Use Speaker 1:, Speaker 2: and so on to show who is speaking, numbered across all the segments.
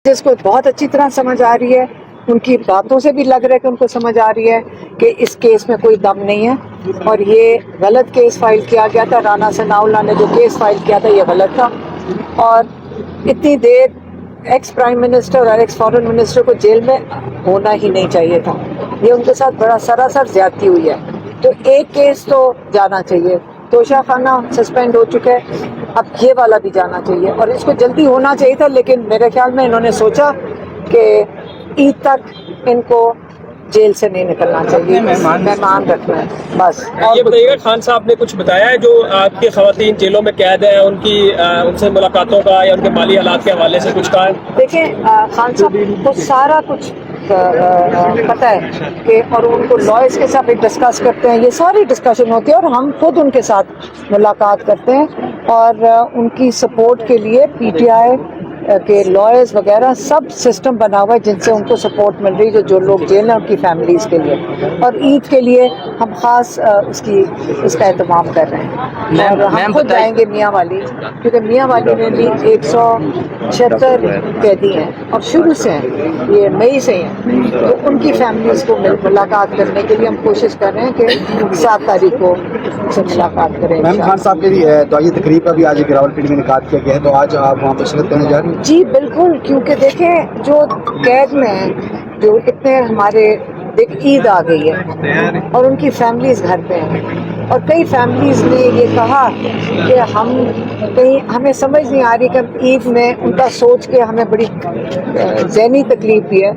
Speaker 1: جس کو بہت اچھی طرح سمجھ آ رہی ہے، ان کی باتوں سے بھی لگ رہا ہے کہ ان کو سمجھ آ رہی ہے کہ اس کیس میں کوئی دم نہیں ہے اور یہ غلط کیس فائل کیا گیا تھا. رانا ثناء اللہ نے جو کیس فائل کیا تھا یہ غلط تھا، اور اتنی دیر ایکس پرائم منسٹر اور ایکس فارن منسٹر کو جیل میں ہونا ہی نہیں چاہیے تھا. یہ ان کے ساتھ بڑا سراسر زیادتی ہوئی ہے. تو ایک کیس تو جانا چاہیے، توشہ خانہ سسپینڈ ہو چکا ہے، اب یہ والا بھی جانا چاہیے اور اس کو جلدی ہونا چاہیے تھا. لیکن میرے خیال میں انہوں نے سوچا کہ عید تک ان کو جیل سے نہیں نکلنا چاہیے، مہمان رکھنا ہے بس.
Speaker 2: یہ بتائیے گا خان صاحب نے کچھ بتایا ہے جو آپ کی خواتین جیلوں میں قید ہیں ان سے ملاقاتوں کا یا ان کے مالی حالات کے حوالے سے کچھ کہا ہے؟
Speaker 1: دیکھیں خان صاحب کو سارا کچھ پتہ ہے کہ، اور ان کو لائرس کے ساتھ ڈسکس کرتے ہیں، یہ ساری ڈسکشن ہوتی ہے اور ہم خود ان کے ساتھ ملاقات کرتے ہیں اور ان کی سپورٹ کے لیے پی ٹی آئی کے لائرز وغیرہ سب سسٹم بنا ہوا ہے جن سے ان کو سپورٹ مل رہی ہے جو لوگ جیل ہیں ان کی فیملیز کے لیے. اور عید کے لیے ہم خاص اس کا اہتمام کر رہے ہیں اور ہم خود جائیں گے میاں والی، کیونکہ میاں والی میں بھی 176 قیدی ہیں اور شروع سے ہیں، یہ مئی سے ہیں. تو ان کی فیملیز کو ملاقات کرنے کے لیے ہم کوشش کر رہے ہیں کہ 7 تاریخ کو سے ملاقات کریں.
Speaker 3: میم خان صاحب کے لیے دعائیہ تقریب کا بھی آج راولپنڈی میں انعقاد کیا گیا ہے، تو آج آپ وہاں پر شرکت کرنے جا رہی ہیں؟
Speaker 1: جی بالکل، کیونکہ دیکھیں جو قید میں ہیں، جو اتنے ہمارے عید آ گئی ہے اور ان کی فیملیز گھر پہ ہیں اور کئی فیملیز نے یہ کہا کہ ہمیں سمجھ نہیں آ رہی کہ عید میں ان کا سوچ کے ہمیں بڑی ذہنی تکلیف بھی ہے.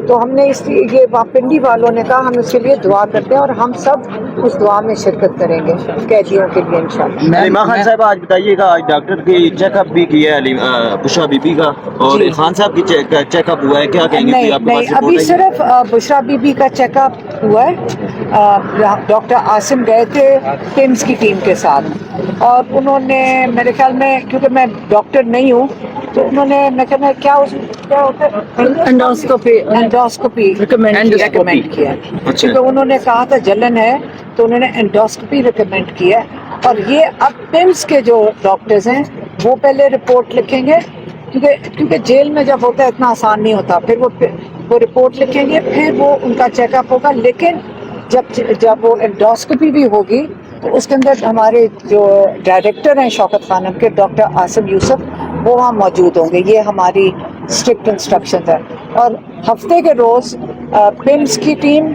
Speaker 1: تو ہم نے یہ پنڈی والوں نے کہا ہم اس کے لیے دعا کرتے ہیں اور ہم سب اس دعا میں شرکت کریں گے قیدیوں کے لیے انشاءاللہ.
Speaker 4: علیمہ خان صاحب آج بتائیے گا، آج ڈاکٹر کی چیک اپ بھی کیا ہے بشرا بی بی کا، اور خان صاحب کی چیک اپ ہوا ہے، کیا کہیں گے؟
Speaker 1: نہیں ابھی صرف بشرا بی بی کا چیک اپ ہوا ہے. ڈاکٹر عاصم گئے تھے ٹیمز کی ٹیم کے ساتھ اور انہوں نے میرے خیال میں، کیونکہ میں ڈاکٹر نہیں ہوں تو انہوں نے کیا ہوتا ہے انڈوسکوپی ریکمینڈ کیا، کیونکہ انہوں نے کہا تھا جلن ہے تو انہوں نے انڈوسکوپی ریکمینڈ کیا. اور یہ اب پمس کے جو ڈاکٹرز ہیں وہ پہلے رپورٹ لکھیں گے، کیونکہ جیل میں جب ہوتا ہے اتنا آسان نہیں ہوتا. پھر وہ رپورٹ لکھیں گے، پھر وہ ان کا چیک اپ ہوگا. لیکن جب وہ انڈوسکوپی بھی ہوگی تو اس کے اندر ہمارے جو ڈائریکٹر ہیں شوکت خانم کے، ڈاکٹر عاصم یوسف، وہ وہاں موجود ہوں گے. یہ ہماری اسٹرکٹ انسٹرکشن ہے. اور ہفتے کے روز پمس کی ٹیم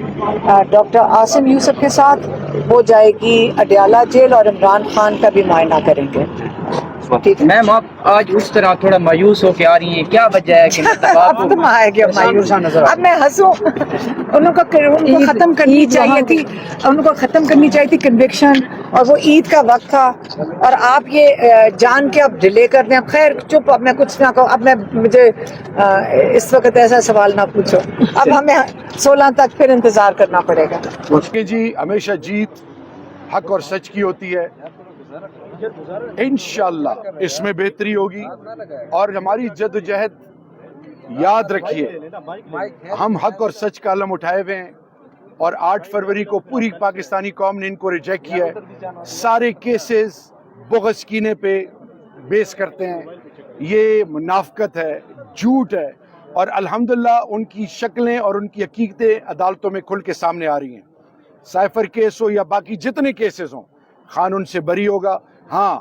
Speaker 1: ڈاکٹر عاصم یوسف کے ساتھ وہ جائے گی اڈیالہ جیل اور عمران خان کا بھی معائنہ کریں گے.
Speaker 5: میم آپ آج اس طرح تھوڑا مایوس ہو کے آ رہی ہیں، کیا وجہ ہے کہ
Speaker 1: اب تم آئے گے مایوس؟ اب میں ہنسوں؟ ان کو ختم کرنی چاہیے تھی، ان کو ختم کرنی چاہیے تھی کنوکشن، اور وہ عید کا وقت تھا اور آپ یہ جان کے اب ڈیلے کر دیں. خیر چپ، اب میں کچھ نہ کہوں. اب مجھے اس وقت ایسا سوال نہ پوچھو. اب ہمیں 16 تک پھر انتظار کرنا پڑے گا.
Speaker 6: جی ہمیشہ جیت حق اور سچ کی ہوتی ہے، انشاءاللہ اس میں بہتری ہوگی. اور ہماری جدوجہد یاد رکھیے، ہم حق اور سچ کا علم اٹھائے ہوئے ہیں اور 8 فروری کو پوری پاکستانی قوم نے ان کو ریجیکٹ کیا ہے. سارے کیسز بغض کینے پہ بیس کرتے ہیں، یہ منافقت ہے، جھوٹ ہے. اور الحمدللہ ان کی شکلیں اور ان کی حقیقتیں عدالتوں میں کھل کے سامنے آ رہی ہیں. سائفر کیس ہو یا باقی جتنے کیسز ہوں، قانون سے بری ہوگا. ہاں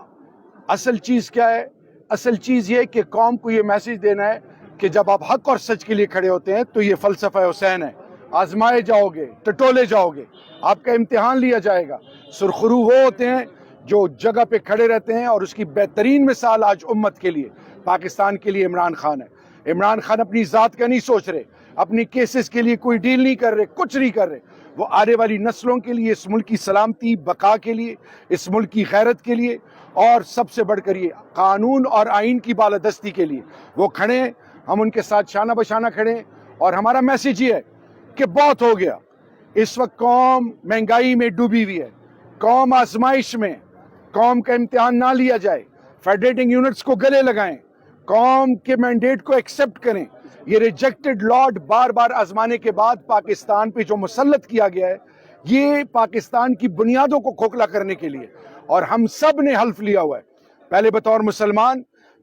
Speaker 6: اصل چیز کیا ہے؟ اصل چیز یہ کہ قوم کو یہ میسج دینا ہے کہ جب آپ حق اور سچ کے لیے کھڑے ہوتے ہیں تو یہ فلسفہ حسین ہے. آزمائے جاؤ گے، ٹٹولے جاؤ گے، آپ کا امتحان لیا جائے گا. سرخرو وہ ہوتے ہیں جو جگہ پہ کھڑے رہتے ہیں. اور اس کی بہترین مثال آج امت کے لیے، پاکستان کے لیے عمران خان ہے. عمران خان اپنی ذات کا نہیں سوچ رہے، اپنی کیسز کے لیے کوئی ڈیل نہیں کر رہے، کچھ نہیں کر رہے. وہ آنے والی نسلوں کے لیے، اس ملک کی سلامتی بقا کے لیے، اس ملک کی غیرت کے لیے، اور سب سے بڑھ کر یہ قانون اور آئین کی بالادستی کے لیے وہ کھڑے ہیں. ہم ان کے ساتھ شانہ بشانہ کھڑے ہیں. اور ہمارا میسج یہ ہے کہ بہت ہو گیا. اس وقت قوم مہنگائی میں ڈوبی ہوئی ہے، قوم آزمائش میں. قوم کا امتحان نہ لیا جائے. فیڈریٹنگ یونٹس کو گلے لگائیں، قوم کے مینڈیٹ کو ایکسیپٹ کریں. یہ ریجیکٹڈ لاٹ بار بار آزمانے کے بعد پاکستان پہ جو مسلط کیا گیا ہے، یہ پاکستان کی بنیادوں کو کھوکھلا کرنے کے لیے. اور ہم سب نے حلف لیا ہوا ہے، پہلے بطور مسلمان،